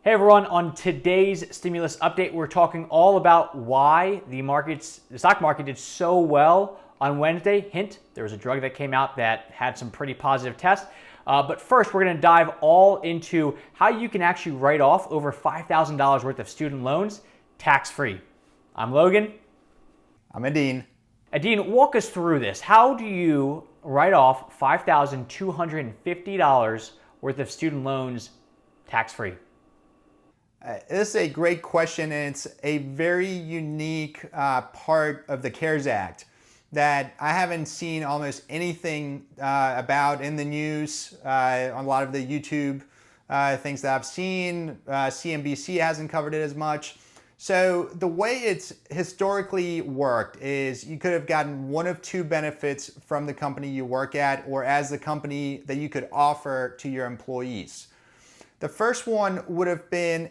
Hey everyone, on today's stimulus update, we're talking all about why the stock market did so well on Wednesday. Hint, there was a drug that came out that had some pretty positive tests. But first, we're going to dive all into how you can actually write off over $5,000 worth of student loans tax-free. I'm Logan. I'm Edin. Edin, walk us through this. How do you write off $5,250 worth of student loans tax-free? This is a great question, and it's a very unique part of the CARES Act that I haven't seen almost anything about in the news on a lot of the YouTube things that I've seen. CNBC hasn't covered it as much. So the way it's historically worked is you could have gotten one of two benefits from the company you work at or as the company that you could offer to your employees. The first one would have been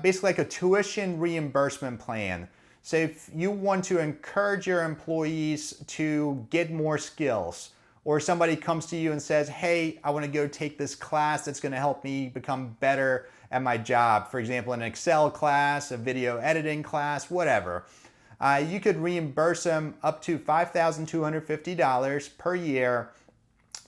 basically like a tuition reimbursement plan. So if you want to encourage your employees to get more skills, or somebody comes to you and says, hey, I want to go take this class that's going to help me become better at my job. For example, an Excel class, a video editing class, whatever. You could reimburse them up to $5,250 per year,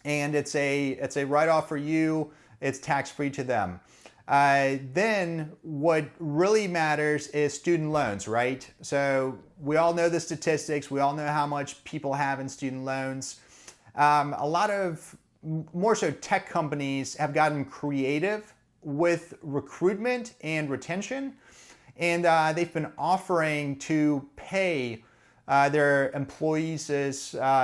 and it's a write-off for you. It's tax-free to them. Then what really matters is student loans, right? So we all know the statistics. We all know how much people have in student loans. A lot of more so tech companies have gotten creative with recruitment and retention. And they've been offering to pay their employees'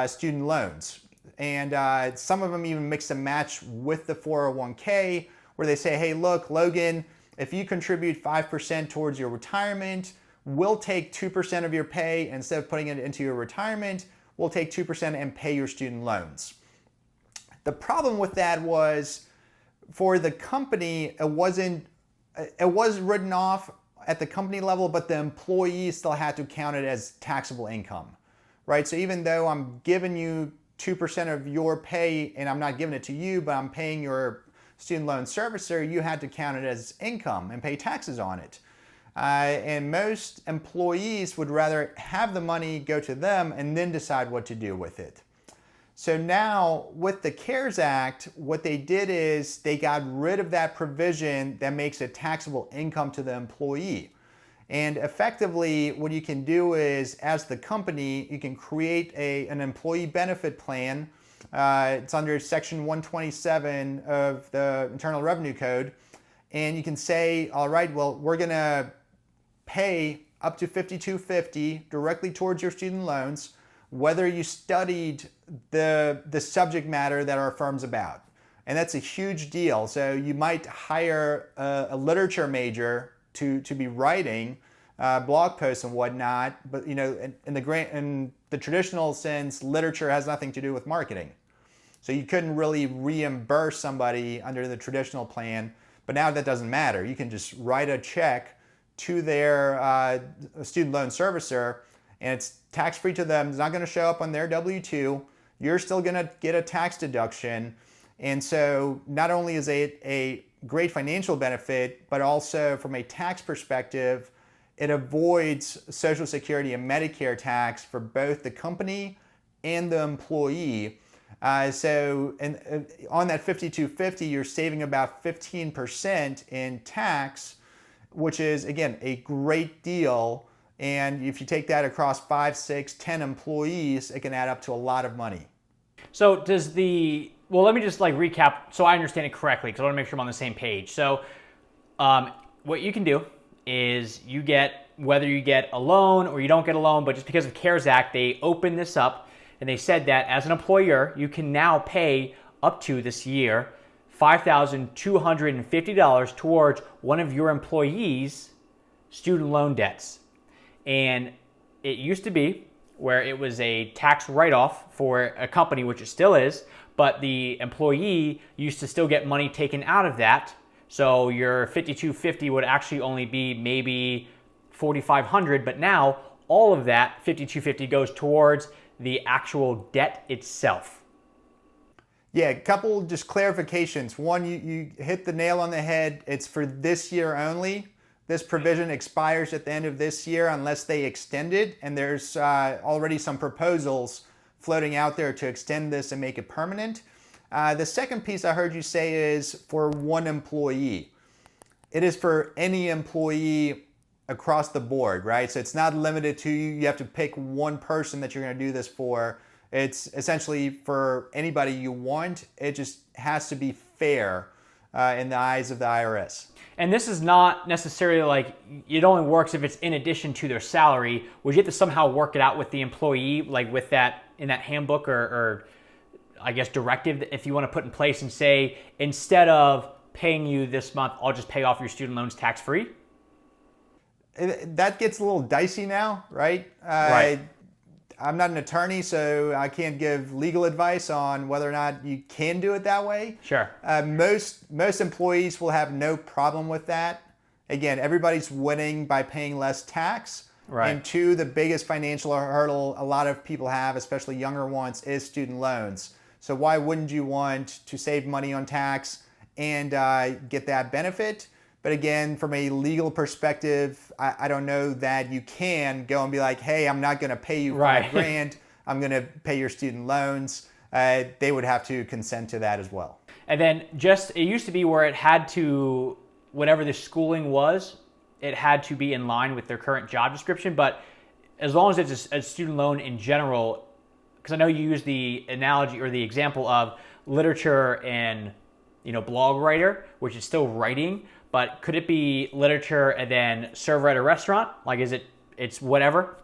student loans. And some of them even mix and match with the 401k, where they say, hey, look, Logan, if you contribute 5% towards your retirement, we'll take 2% of your pay. Instead of putting it into your retirement, we'll take 2% and pay your student loans. The problem with that was, for the company, it was written off at the company level, but the employees still had to count it as taxable income, right? So even though I'm giving you 2% of your pay and I'm not giving it to you, but I'm paying your student loan servicer, you had to count it as income and pay taxes on it. And most employees would rather have the money go to them and then decide what to do with it. So now with the CARES Act, what they did is they got rid of that provision that makes it taxable income to the employee. And effectively, what you can do is, as the company, you can create an employee benefit plan. It's under Section 127 of the Internal Revenue Code. And you can say, all right, well, we're going to pay up to $5,250 directly towards your student loans, whether you studied the subject matter that our firm's about. And that's a huge deal. So you might hire a literature major to be writing blog posts and whatnot, but in the traditional sense, literature has nothing to do with marketing. So you couldn't really reimburse somebody under the traditional plan, but now that doesn't matter. You can just write a check to their student loan servicer, and it's tax-free to them. It's not going to show up on their W-2. You're still going to get a tax deduction. And so not only is it a great financial benefit, but also from a tax perspective, it avoids Social Security and Medicare tax for both the company and the employee. So on that $5,250, you're saving about 15% in tax, which is, again, a great deal. And if you take that across 5, 6, 10 employees, it can add up to a lot of money. So well, let me just recap so I understand it correctly, because I want to make sure I'm on the same page. So what you can do is whether you get a loan or you don't get a loan, but just because of CARES Act, they opened this up and they said that as an employer, you can now pay up to this year $5,250 towards one of your employees' student loan debts. And it used to be where it was a tax write-off for a company, which it still is, but the employee used to still get money taken out of that. So your $5,250 would actually only be maybe $4,500, but now all of that $5,250 goes towards the actual debt itself. Yeah, a couple just clarifications. One, you hit the nail on the head. It's for this year only. This provision expires at the end of this year unless they extend it, and there's already some proposals floating out there to extend this and make it permanent. The second piece I heard you say is for one employee. It is for any employee across the board, right? So it's not limited to you have to pick one person that you're going to do this for. It's essentially for anybody you want. It just has to be fair in the eyes of the IRS. And this is not necessarily like it only works if it's in addition to their salary. Would you have to somehow work it out with the employee, like with that in that handbook or I guess directive, if you want to put in place and say, instead of paying you this month, I'll just pay off your student loans tax-free? That gets a little dicey now, right? Right. I'm not an attorney, so I can't give legal advice on whether or not you can do it that way. Sure. Most employees will have no problem with that. Again, everybody's winning by paying less tax. Right. And two, the biggest financial hurdle a lot of people have, especially younger ones, is student loans. So why wouldn't you want to save money on tax and get that benefit? But again, from a legal perspective, I don't know that you can go and be like, hey, I'm not going to pay you $5,000. I'm going to pay your student loans. They would have to consent to that as well. And then it used to be where it had to, whatever the schooling was, it had to be in line with their current job description. But as long as it's a student loan in general, because I know you use the analogy or the example of literature and blog writer, which is still writing. But could it be literature and then server at a restaurant? Like, it's whatever?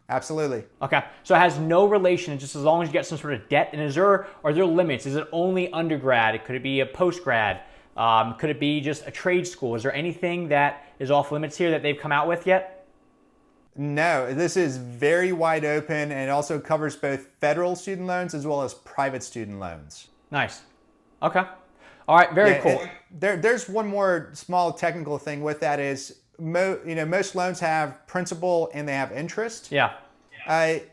Absolutely. Okay. So it has no relation, just as long as you get some sort of debt. And are there limits? Is it only undergrad? Could it be a postgrad? Could it be just a trade school? Is there anything that is off limits here that they've come out with yet? No, this is very wide open, and it also covers both federal student loans as well as private student loans. Nice. Okay. All right, very cool. There's one more small technical thing with that is, most loans have principal and they have interest. Yeah.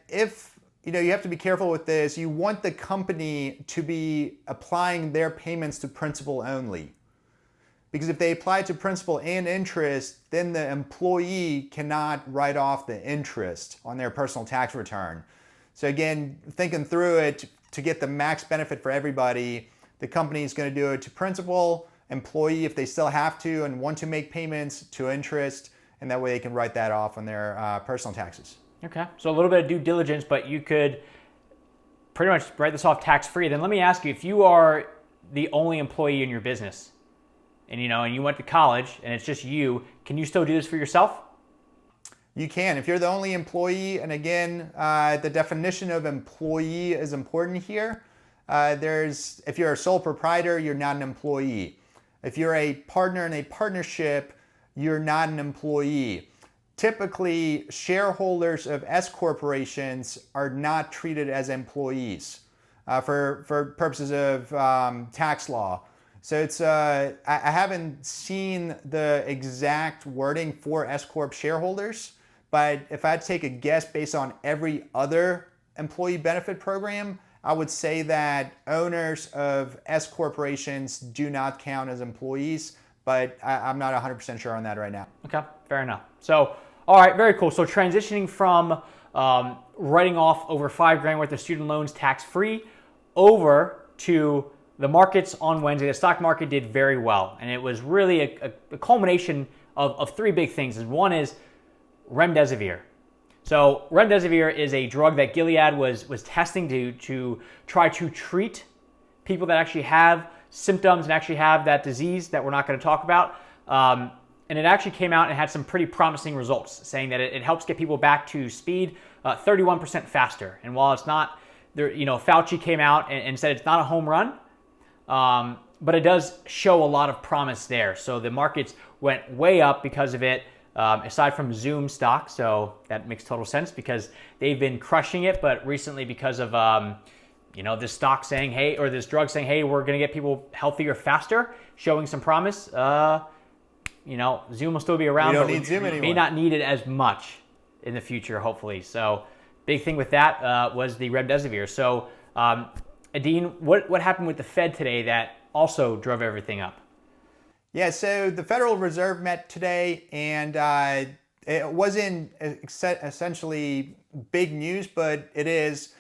If you have to be careful with this, you want the company to be applying their payments to principal only. Because if they apply to principal and interest, then the employee cannot write off the interest on their personal tax return. So again, thinking through it to get the max benefit for everybody, the company is going to do it to principal, employee if they still have to and want to make payments, to interest, and that way they can write that off on their personal taxes. Okay. So a little bit of due diligence, but you could pretty much write this off tax-free. Then let me ask you, if you are the only employee in your business and you went to college and it's just you, can you still do this for yourself? You can. If you're the only employee, and again, the definition of employee is important here. If you're a sole proprietor, you're not an employee. If you're a partner in a partnership, you're not an employee. Typically, shareholders of S corporations are not treated as employees for purposes of tax law. So I haven't seen the exact wording for S corp shareholders, but if I had to take a guess based on every other employee benefit program, I would say that owners of S corporations do not count as employees, but I'm not 100% sure on that right now. Okay, fair enough. So, all right, very cool. So transitioning from writing off over $5,000 worth of student loans tax-free over to the markets on Wednesday. The stock market did very well, and it was really a culmination of three big things. And one is remdesivir. So remdesivir is a drug that Gilead was testing to try to treat people that actually have symptoms and actually have that disease that we're not going to talk about. And it actually came out and had some pretty promising results, saying that it helps get people back to speed 31% faster. And while it's not, Fauci came out and said it's not a home run, but it does show a lot of promise there. So the markets went way up because of it. Aside from Zoom stock, so that makes total sense because they've been crushing it, but recently because of this stock saying, hey, or this drug saying, hey, we're going to get people healthier faster, showing some promise, Zoom will still be around, but need Zoom anymore. May not need it as much in the future, hopefully. So big thing with that was the remdesivir. So Edin, what happened with the Fed today that also drove everything up? Yeah, so the Federal Reserve met today, and it wasn't essentially big news, but it is.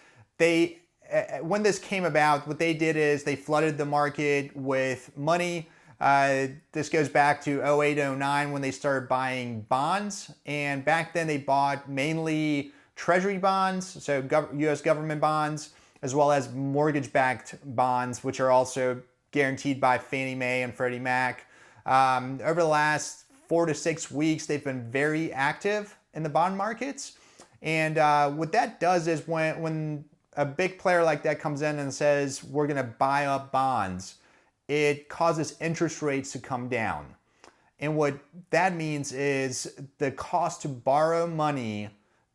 When this came about, what they did is they flooded the market with money. This goes back to 08, 09 when they started buying bonds. And back then they bought mainly treasury bonds, so US government bonds, as well as mortgage-backed bonds, which are also guaranteed by Fannie Mae and Freddie Mac. Over the last 4 to 6 weeks, they've been very active in the bond markets. And what that does is when a big player like that comes in and says, we're going to buy up bonds, it causes interest rates to come down. And what that means is the cost to borrow money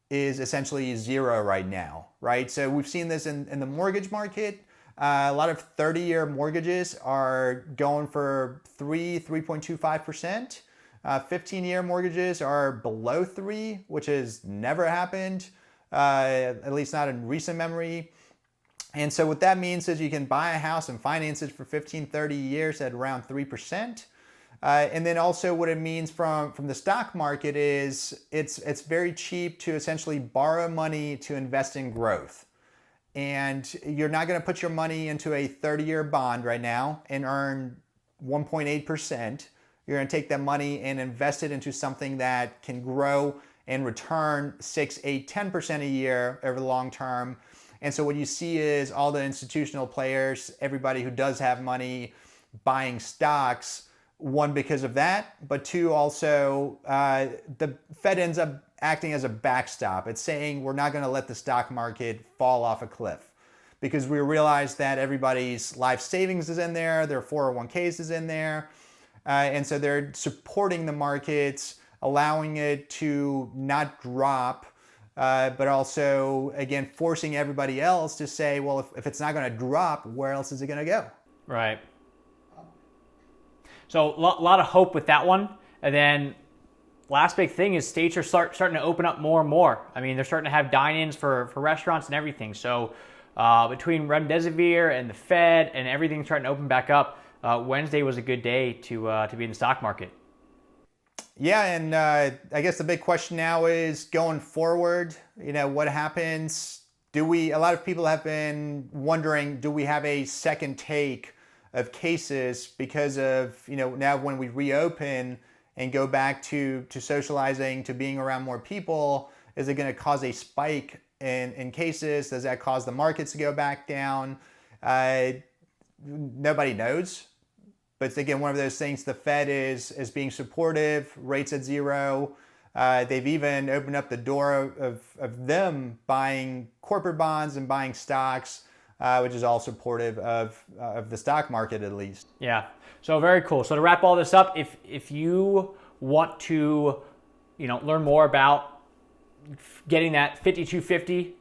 is essentially zero right now, right? So we've seen this in the mortgage market. A lot of 30-year mortgages are going for 3.25%. 15-year mortgages are below 3, which has never happened, at least not in recent memory. And so what that means is you can buy a house and finance it for 15, 30 years at around 3%. And then also what it means from the stock market is it's very cheap to essentially borrow money to invest in growth. And you're not going to put your money into a 30-year bond right now and earn 1.8%. You're going to take that money and invest it into something that can grow and return 6, 8, 10% a year over the long term. And so what you see is all the institutional players, everybody who does have money, buying stocks, one, because of that, but two, also the Fed ends up acting as a backstop. It's saying we're not going to let the stock market fall off a cliff, because we realize that everybody's life savings is in there, their 401ks is in there, and so they're supporting the markets, allowing it to not drop, but also, again, forcing everybody else to say, well, if it's not going to drop, where else is it going to go? Right. So a lot of hope with that one. And then last big thing is states are starting to open up more and more. I mean, they're starting to have dine-ins for restaurants and everything. So between remdesivir and the Fed and everything starting to open back up, Wednesday was a good day to be in the stock market. Yeah, and I guess the big question now is going forward, what happens? A lot of people have been wondering, do we have a second take of cases because of, now when we reopen and go back to socializing, to being around more people, is it going to cause a spike in cases? Does that cause the markets to go back down? Nobody knows. But it's, again, one of those things. The Fed is being supportive, rates at zero. They've even opened up the door of them buying corporate bonds and buying stocks, which is all supportive of the stock market, at least. Yeah, so very cool. So to wrap all this up, if you want to learn more about getting that 5250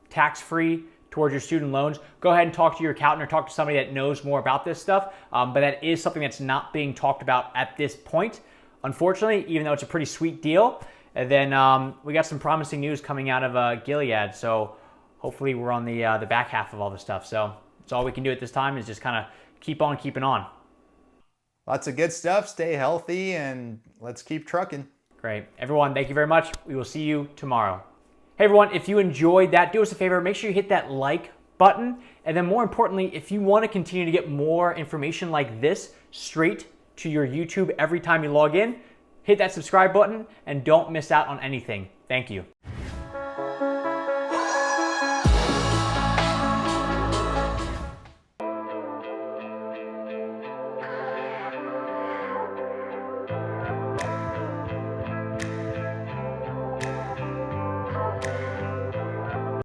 tax-free towards your student loans, go ahead and talk to your accountant or talk to somebody that knows more about this stuff. But that is something that's not being talked about at this point, unfortunately, even though it's a pretty sweet deal. And then we got some promising news coming out of Gilead. So hopefully we're on the back half of all this stuff. So that's all we can do at this time is just kind of keep on keeping on. Lots of good stuff. Stay healthy and let's keep trucking. Great. Everyone, thank you very much. We will see you tomorrow. Hey everyone, if you enjoyed that, do us a favor, make sure you hit that like button. And then more importantly, if you want to continue to get more information like this straight to your YouTube every time you log in, hit that subscribe button and don't miss out on anything. Thank you.